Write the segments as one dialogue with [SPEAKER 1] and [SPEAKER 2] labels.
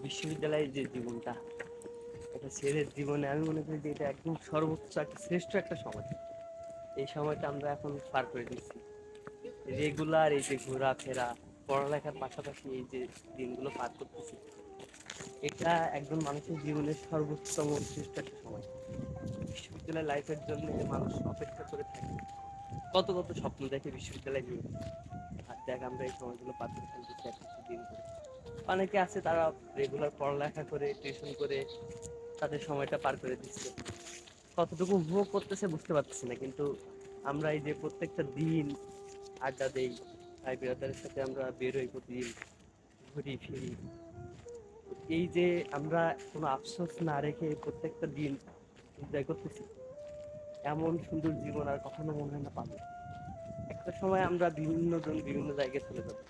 [SPEAKER 1] বিশ্ববিদ্যালয়ের যে জীবনটা, একটা ছেলের জীবনে আমি মনে করি যে এটা একদম সর্বোচ্চ একটা শ্রেষ্ঠ একটা সময়। এই সময়টা আমরা এখন পার করে দিচ্ছি রেগুলার, এই যে ঘোরাফেরা, পড়ালেখার পাশাপাশি এই যে দিনগুলো পার করতেছি, এটা একজন মানুষের জীবনের সর্বোত্তম শ্রেষ্ঠ একটা সময়। বিশ্ববিদ্যালয় লাইফের জন্য মানুষ অপেক্ষা করে থাকে, কত কত স্বপ্ন দেখে বিশ্ববিদ্যালয় নিয়ে। আর দেখ আমরা এই সময়গুলো পার করে ফেলতেছি এক একটা দিন করে। অনেকে আছে তারা রেগুলার পড়ালেখা করে, টিউশন করে তাদের সময়টা পার করে দিচ্ছে, কতটুকু উপভোগ করতেছে বুঝতে পারতেছি না। কিন্তু আমরা এই যে প্রত্যেকটা দিন আড্ডা দেই, ভাই ব্রাদারের সাথে আমরা বেরোই প্রতিদিন, ঘুরি ফিরি, এই যে আমরা কোনো আফসোস না রেখে প্রত্যেকটা দিন এনজয় করতেছি, এমন সুন্দর জীবন আর কখনো মনে হয় না পাবো। একটা সময় আমরা বিভিন্ন জন বিভিন্ন জায়গায় চলে যাবো,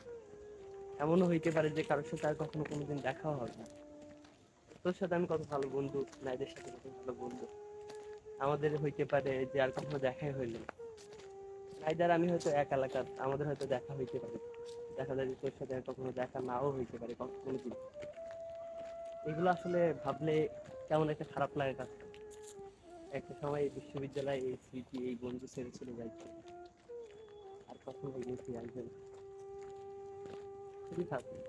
[SPEAKER 1] এমনও হইতে পারে যে কারোর সাথে আর কখনো কোনোদিন দেখাও হবে না। তোর সাথে আমি কত ভালো বন্ধু, নাইদের সাথে কত ভালো বন্ধু, আমাদের হইতে পারে যে আর কখনো দেখাই হইল না। নাইদার আমি হয়তো এক এলাকার, আমাদের হয়তো দেখা হইতে পারে, দেখা যায় যে তোর সাথে আর কখনো দেখা নাও হইতে পারে কোনোদিন। এগুলো আসলে ভাবলে কেমন একটা খারাপ লাগে কাজ করে। একটা সময় এই বিশ্ববিদ্যালয়ে এই স্মৃতি, এই বন্ধু ছেড়ে চলে যাইতো, আর কখনো গেছি আসবেন, খুবই খারাপ লাগে।